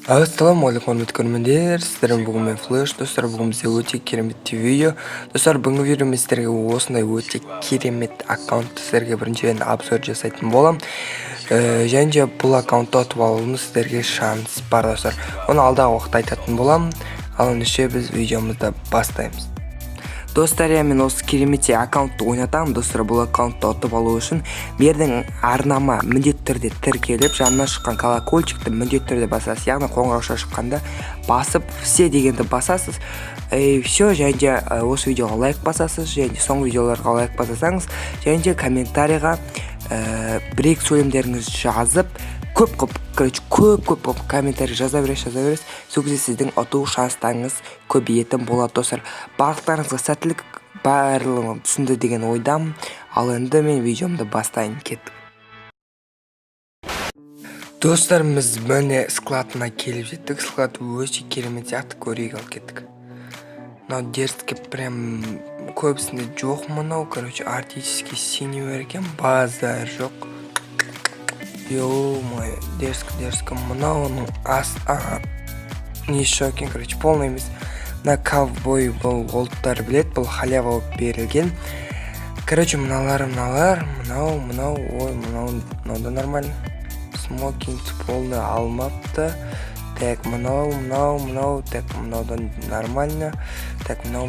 Ассалаумағалейкум құрметті көрермендер, сіздермен бүгін мен Флэш. Достар, бүгін бізде өте керемет видео. Достар, бүгінгі видео мен сіздерге осындай өте керемет аккаунт сіздерге біріншіден обзор жасайтын болам. Және де бұл аккаунтты ұтып алуыңыз сіздерге шанс бар, достар. Оны алдағы уақытта айтатын болам. Ал ендеше біз видеомызды бастаймыз. Достар, мен осы керемет аккаунтты ойнатамын. Достар, бұл аккаунтты ұтып алу үшін бердің арнама міндетті түрде тіркеліп, жанына шыққан колокольчикті міндетті түрде басасыз. Яғни қоңырауша шыққанда басып все дегенді басасыз. Все, және де осы видеоға лайк басасыз, және де соңғы видеоларға лайк басасаңыз, және де комментарийға бір-екі сөйлемдеріңіз жазып, көп комментарий жаза бересіз. Сол кезде сіздің ұту шанстарыңыз көбейетін болады, достар. Барлықтарыңызға сәттілік, барлығын түсінді деген ойдамын. Ал енді мен видеомды бастайын, кеттік. Достар, біз міне складына келіп жеттік. Склад өте керемет сияқты, көрейік, ал кеттік. Мынау дерзкі прям көбісінде жоқ мынау. Артический синий бар екен, базар жоқ. Ё-моё, дерзкі, мынауының не шокен, полный емес. Мына ковбой бұл олдтар білет, бұл халява берілген. Мыналар, мынау да нормально. Смокинг полный алмапты. Так, мынау, так, мынау да нормально. Так, мынау.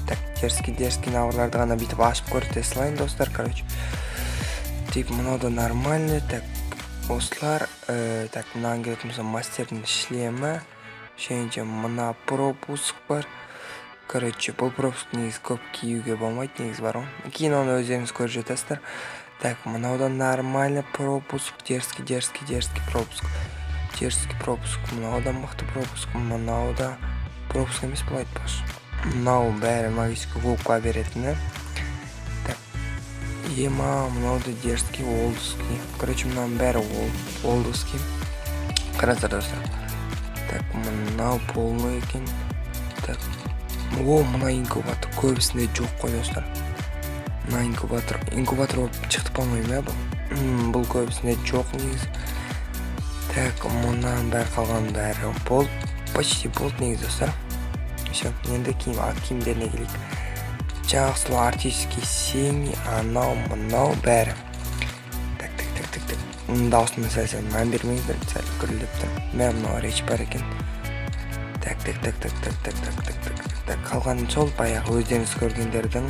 Так, дерзкі наварларды ғана битіп ашып көрте слайын, достар, Тип, мынау да нормально. Так, осылар. Так, мынаған келетін болса мастердің шлемі. Және де мына пропуск бар. Бұл пропуск негізі көп киюге болмайды, негізі бар ғой. Кейін оны өздеріңіз көріп жетесіздер. Так, мынау да нормально пропуск. Дерзкі пропуск. Мынау да мықты пропуск. Мынау да пропуск емес бұл айтпаш. Мынау бәрі магический губка беретіні. Мынау да дерзкі олдский. Мынау бәрі олдский. Қарасыздар, достар. Так, мынау полный екен. Так, мына инкубатор көбісінде жоқ қой, достар. Мына инкубатор болып шықты болмай ма бұл? Бұл көбісінде жоқ негізі. Так, мұнан бәрі қалған бәрі болды. Почти болды негізі, достар. Все, енді киімдеріне келейік. Жақсылы артический синий, мынау бәрі. Так. Даусына сәл мән бермеңіздер, сәл күріліп тұр. Мынау реч бар екен. Так. Қалған сол баяғы өздеріңіз көргендердің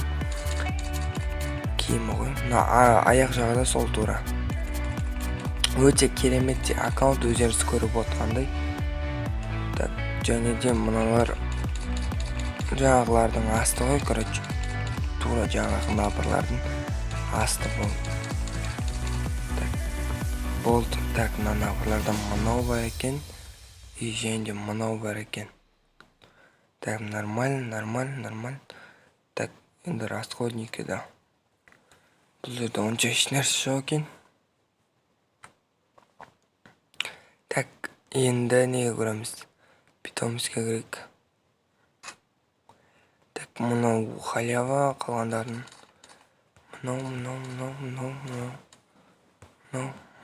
киімі ғой. Аяқ жағыда сол тура. Өте керемет аккаунт өздеріңіз көріп отқандай. Так, және де мыналар жағылардың асты ғой, тура жаңағы набырлардың асты болды. Так, набырлардан мынау бар екен. Және де мынау бар екен. Так, нормально. Так, енді расходники да. Бұл жерде онша еш нәрсе жоқ екен. Так, енді неге көреміз? Питомысқа керек. Так, мынау халява қалғандарын.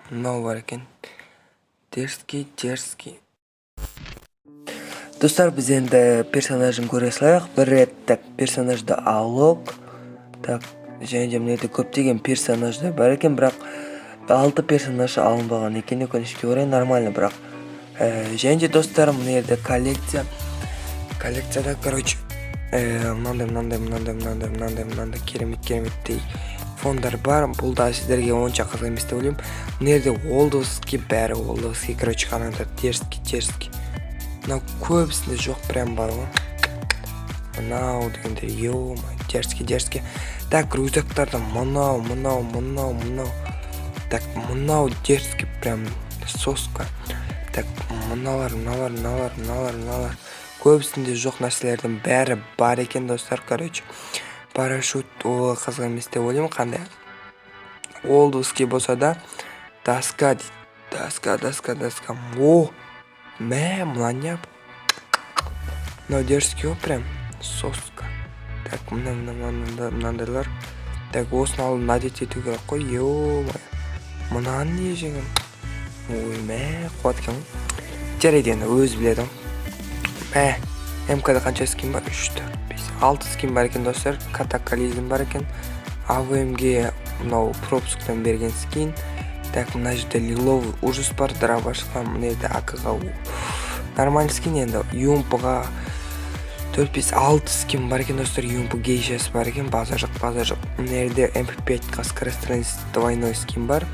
Мынау бар екен. Дерзкі. Достар, біз енді персонажын көре салайық. Бір рет персонажды алып. Так, және де мынада көптеген персонаждар бар екен, бірақ 6 персонаж алынбаған екен, өкінішке орай нормально, бірақ. Және де достар, мына жерде коллекцияда, мынандай кереметтей фондар бар. Бұл да сіздерге онша қызық емес деп ойлаймын. Мына жерде олдовский, бәрі олдовский, қараңдар, дерзкі. Мынау көбісінде жоқ, прям бар ғой. Мынау дегенде, дерзкі. Так, рюкзактарда мынау. Так, мынау дерзкі, прям соска. Так, мыналар. Көбісінде жоқ нәрселердің бәрі бар екен, достар, парашют қызық емес деп ойлаймын. Қандай олдовский болса да доска дейді. Доска. Мына не? Мынау дерзкі ғой, прям соска. Так, мынандайлар. Так, осын алып надеть ету керек қой. Мынаны не жеңім? Қуат екен ғой. жарайды енді өзі біледі. МКда қанша скин бар? 3, 4, 5, 6 скин бар екен достар. Катаклизм бар екен. АВМге мынау пропусктан берген скин. Так, мына жерде лиловый ужас бар, дробашқа, мына жерде АКға нормальный скин. Енді ЮМПға 4-5-6 скин бар екен достар. ЮМП гейшасы бар екен, база жоқ. Мына жерде MP5-қа скорострельность двойной скин бар.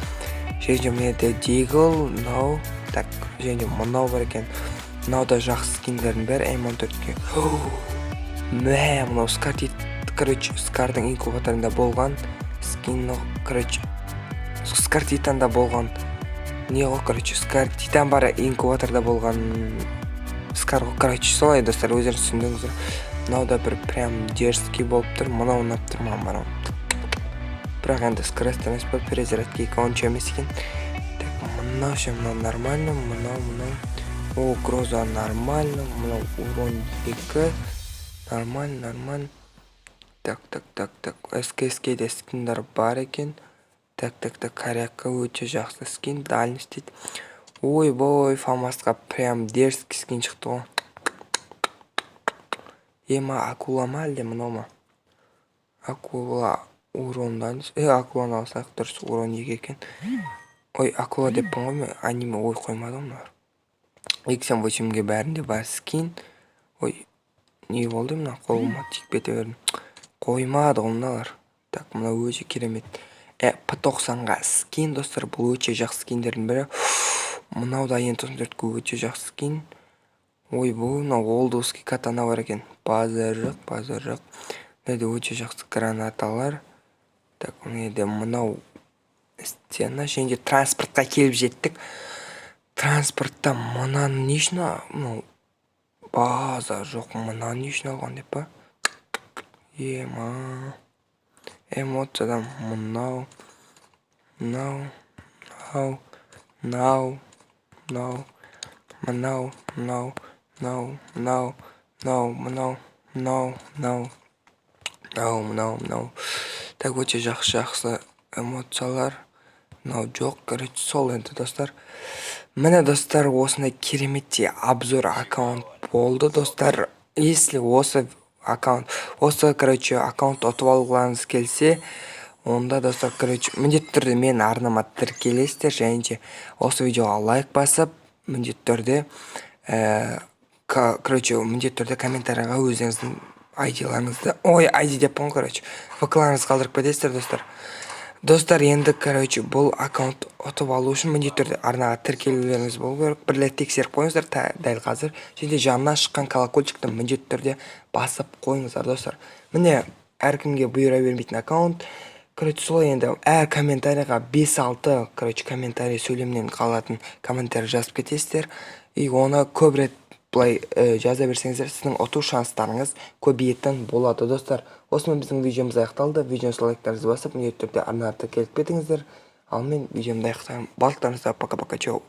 Және мына жерде Дигл, мынау, так, және мынау бар екен. Мынау да жақсы скиндердің бәрі M14-ке. Мынау Скар дейді. Короче, Скардың инкубаторында болған скин, короче, Скар Титанда болған. Не ғой, короче, Скар Титан бары инкубаторда болған Скар ғой, короче, солай достар, өздеріңіз түсіндіңіздер. Мынау да бір прям дерзкий болып тұр. Мынау ұнап тұр маған. Бірақ енді скорострельность болып перезарядка онша емес екен. Так, мынау ше, мынау нормально, мынау. О, Гроза нормально, мынау урон 2. Нормально. Так. СКСК-де скиндар бар екен. Так, корякка өте жақсы скин, дальность дейді. Ой-бой, Фамасқа прям дерзкий скин шықты ғой. Ема акула ма әлде мынау ма? Акула урон дальность. Акуланы алсақ дұрыс урон 2 екен. Ой, акула деп ғой мен аниме ой қоймадым мынар. 88-ге бәрінде бар скин. Ой, не болды мына қолыма тикпете бердім. Қоймады ғой мыналар. Так, мына өте керемет. P90-ға скин достар, бұл өте жақсы скиндердің бірі. Мынау да N94-ге өте жақсы скин. Ой, бұл мынау олдовский катана бар екен. Базар жоқ. Мынада өте жақсы гранаталар. Так, мынау стена, және транспортқа келіп жеттік. Транспортта мынаны нешін, база жоқ, мынаны нешін алған деп па? Эмоциядан мынау, так, өте жақсы эмоциялар. Мынау жоқ, короче, сол енді достар. Міне достар, осындай кереметте обзор аккаунт болды достар. Если осы аккаунт ұтып алғыларыңыз келсе, онда достар, короче, міндетті түрде мен арнама тіркелесіздер, және осы видеоға лайк басып, міндетті түрде комментарияға өзіңіздің ID-ларыңызды, ID деп қойын, короче, ВК-ларыңызды қалдырып кетесіздер достар. Достар, енді, короче, бұл аккаунт ұтып алу үшін міндетті түрде арнаға тіркелулеріңіз болу керек. Бірлет тексеріп қойыңыздар дәл қазір. Және жанынан шыққан колокольчикті міндетті түрде басып қойыңыздар достар. Міне, әркімге бұйыра бермейтін аккаунт. Короче, солай енді әр комментарияға 5-6, короче, комментарий сөйлемнен қалатын комментарий жазып кетесіздер. И оны көп рет бұлай жаза берсеңіздер, сіздің ұту шанстарыңыз көбейетін болады достар. Осымен біздің видеомыз аяқталды. Видеоны лайктарыңызды басып, міндетті түрде арнаға тіркеліп кетіңіздер. Ал мен видеомды аяқтаймын. Барлықтарыңызға пока-пока, чау.